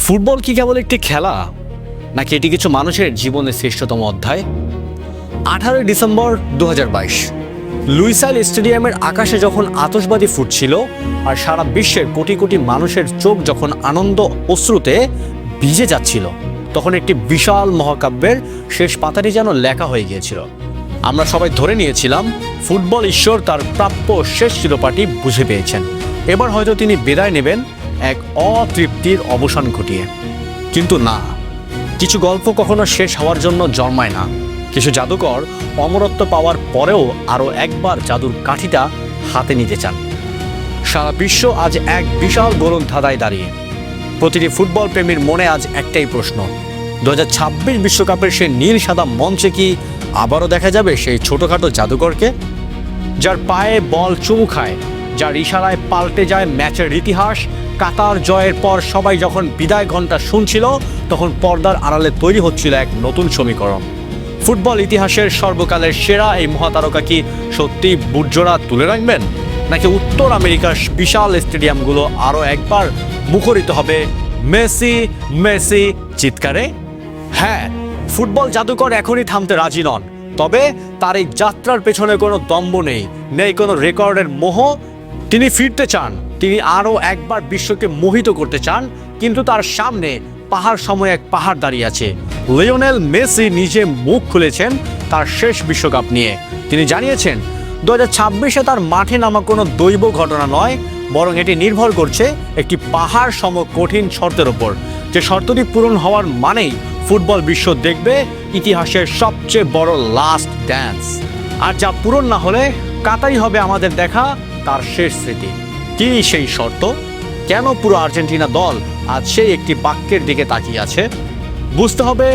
Football কি কেবল একটি খেলা, নাকি এটি কিছু মানুষের জীবনের শ্রেষ্ঠতম অধ্যায়? 18 ডিসেম্বর 2022 লুইসাইল স্টেডিয়ামের আকাশে যখন আতশবাজি ফুটছিল আর সারা বিশ্বের কোটি কোটি মানুষের চোখ যখন আনন্দ অশ্রুতে ভিজে যাচ্ছিল, তখন একটি বিশাল মহাকাব্যের শেষ পাতাটি যেন লেখা হয়ে গিয়েছিল। আমরা সবাই ধরে নিয়েছিলাম ফুটবল ঈশ্বর তার প্রাপ্য শেষ শিরোপাটি বুঝে পেয়েছেন। এবার হয়তো তিনি বিদায় নেবেন এক অতৃপ্তির অবসান ঘটিয়ে। কিন্তু না, কিছু গল্প কখনো শেষ হওয়ার জন্য জন্মায় না। কিছু জাদুকর অমরত্ব পাওয়ার পরেও আরও একবার জাদুর কাঠিটা হাতে নিতে চান। সারা বিশ্ব আজ এক বিশাল গোলক ধাঁধায় দাঁড়িয়ে। প্রতিটি ফুটবল প্রেমীর মনে আজ একটাই প্রশ্ন, 2026 বিশ্বকাপের সেই নীল সাদা মঞ্চে কি আবারও দেখা যাবে সেই ছোটোখাটো জাদুকরকে, যার পায়ে বল চুমু খায়, যার ইশারায় পাল্টে যায় ম্যাচের ইতিহাস? কাতার জয়ের পর সবাই যখন বিদায় ঘণ্টা শুনছিল, তখন পর্দার আড়ালে তৈরি হচ্ছিল এক নতুন সমীকরণ। ফুটবল ইতিহাসের সর্বকালের সেরা এই মহাতারকা কি সত্যি বুটজোড়া তুলে রাখবেন, নাকি উত্তর আমেরিকার বিশাল স্টেডিয়ামগুলো আরও একবার মুখরিত হবে মেসি মেসি চিৎকারে? হ্যাঁ, ফুটবল জাদুকর এখনই থামতে রাজি নন, তবে তার এই যাত্রার পেছনে কোনো দম্ভ নেই কোনো রেকর্ডের মোহ। তিনি ফিরতে চান, তিনি আরও একবার বিশ্বকে মোহিত করতে চান, কিন্তু তার সামনে পাহাড় সময় এক পাহাড় দাঁড়িয়ে আছে। লিওনেল মেসি নিজে মুখ খুলেছেন তার শেষ বিশ্বকাপ নিয়ে। তিনি জানিয়েছেন 2026-এ তার মাঠে নামা কোনো দৈব ঘটনা নয়, বরং এটি নির্ভর করছে একটি পাহাড় সম কঠিন শর্তের ওপর, যে শর্তটি পূরণ হওয়ার মানেই ফুটবল বিশ্ব দেখবে ইতিহাসের সবচেয়ে বড় লাস্ট ড্যান্স। আর যা পূরণ না হলে কাতারই হবে আমাদের দেখা তার শেষ স্মৃতি। কি সেই শর্ত? কেন পুরো আর্জেন্টিনা দল আজ সেই একটি বাক্যের দিকে তাকিয়ে আছে? বুঝতে হবে,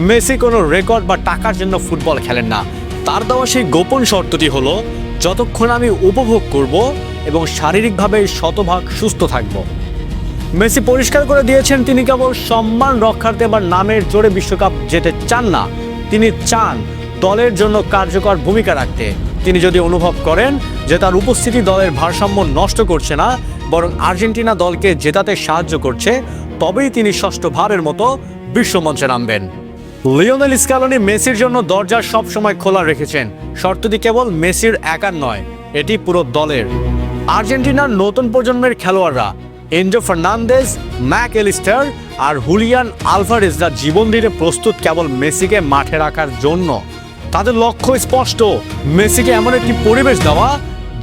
মেসি কোনো রেকর্ড বা টাকার জন্য ফুটবল খেলেন না। তার দেওয়া সেই গোপন শর্তটি হলো, যতক্ষণ আমি উপভোগ করব এবং শারীরিকভাবে শতভাগ সুস্থ থাকব। মেসি পরিষ্কার করে দিয়েছেন তিনি কেবল সম্মান রক্ষার্থে বা নামের জোরে বিশ্বকাপ যেতে চান না, তিনি চান দলের জন্য কার্যকর ভূমিকা রাখতে। তিনি যদি অনুভব করেন যে তার উপস্থিতি দলের ভারসাম্য নষ্ট করছে না, বরং আর্জেন্টিনা দলকে জেতাতে সাহায্য করছে, তবেই তিনি ষষ্ঠবারের মতো বিশ্বমঞ্চে নামবেন। লিওনেল স্ক্যালোনি মেসির জন্য দরজা সবসময় খোলা রেখেছেন। শর্তটি কেবল মেসির একার নয়, এটি পুরো দলের। আর্জেন্টিনার নতুন প্রজন্মের খেলোয়াড়রা এনজো ফার্নান্দেজ, ম্যাক এলিস্টার আর হুলিয়ান আলভারেজরা জীবন দিতে প্রস্তুত কেবল মেসিকে মাঠে রাখার জন্য। তাদের লক্ষ্য স্পষ্ট, মেসিকে এমন একটি পরিবেশ দেওয়া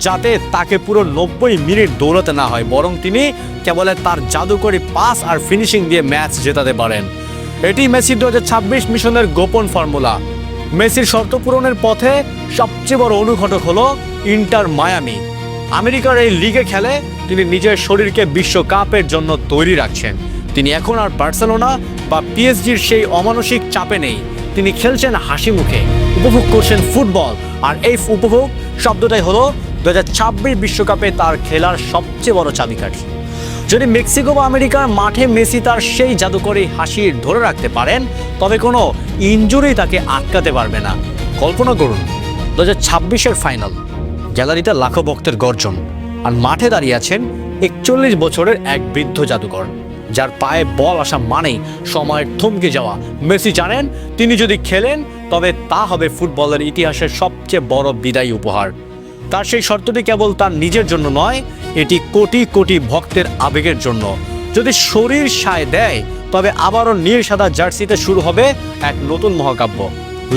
যাতে তাকে পুরো 90 মিনিট দৌড়াতে না হয়, বরং তিনি কেবল তার জাদুকরী পাস আর ফিনিশিং দিয়ে ম্যাচ জেতাতে পারেন। এটি মেসি 2026 মিশনের গোপন ফর্মুলা। মেসির শর্ত পূরণের পথে সবচেয়ে বড় অনুঘটক হলো ইন্টার মায়ামি। আমেরিকার এই লিগে খেলে তিনি নিজের শরীরকে বিশ্বকাপের জন্য তৈরি রাখছেন। তিনি এখন আর বার্সেলোনা বা পিএসজির সেই অমানসিক চাপে নেই। তিনি খেলছেন হাসি মুখে, উপভোগ করছেন ফুটবল। আর এই উপভোগ শব্দটাই হলো 2026 বিশ্বকাপে তার খেলার সবচেয়ে বড় চাবিকাঠি। যদি মেক্সিকো বা আমেরিকার মাঠে মেসি তার সেই জাদুকরী হাসি ধরে রাখতে পারেন, তবে কোনো ইনজুরি তাকে আটকাতে পারবে না। কল্পনা করুন 2026-এর ফাইনাল, গ্যালারিতে লাখো ভক্তের গর্জন, আর মাঠে দাঁড়িয়ে আছেন 41 বছরের এক বৃদ্ধ জাদুকর, যার পায়ে বল আসা মানেই সময়ের থমকে যাওয়া। মেসি জানেন তিনি যদি খেলেন তবে তা হবে ফুটবলের ইতিহাসের সবচেয়ে বড় বিদায়ী উপহার। তার সেই শর্তটি কেবল তার নিজের জন্য নয়, এটি কোটি কোটি ভক্তের আবেগের জন্য। যদি শরীর সায় দেয়, তবে আবারও নীল সাদা জার্সিতে শুরু হবে এক নতুন মহাকাব্য।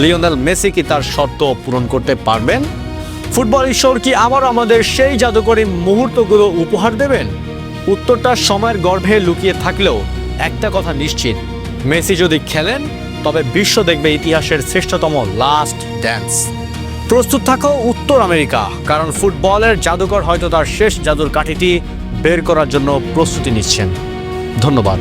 লিওনেল মেসি কি তার শর্ত পূরণ করতে পারবেন? ফুটবল ঈশ্বর কি আবার আমাদের সেই জাদুকরী মুহূর্তগুলো উপহার দেবেন? উত্তরটা সময়ের গর্ভে লুকিয়ে থাকলেও একটা কথা নিশ্চিত, মেসি যদি খেলেন তবে বিশ্ব দেখবে ইতিহাসের শ্রেষ্ঠতম লাস্ট ড্যান্স। প্রস্তুত থাকো উত্তর আমেরিকা, কারণ ফুটবলের জাদুকর হয়তো তার শেষ জাদুর কাঠিটি বের করার জন্য প্রস্তুতি নিচ্ছেন। ধন্যবাদ।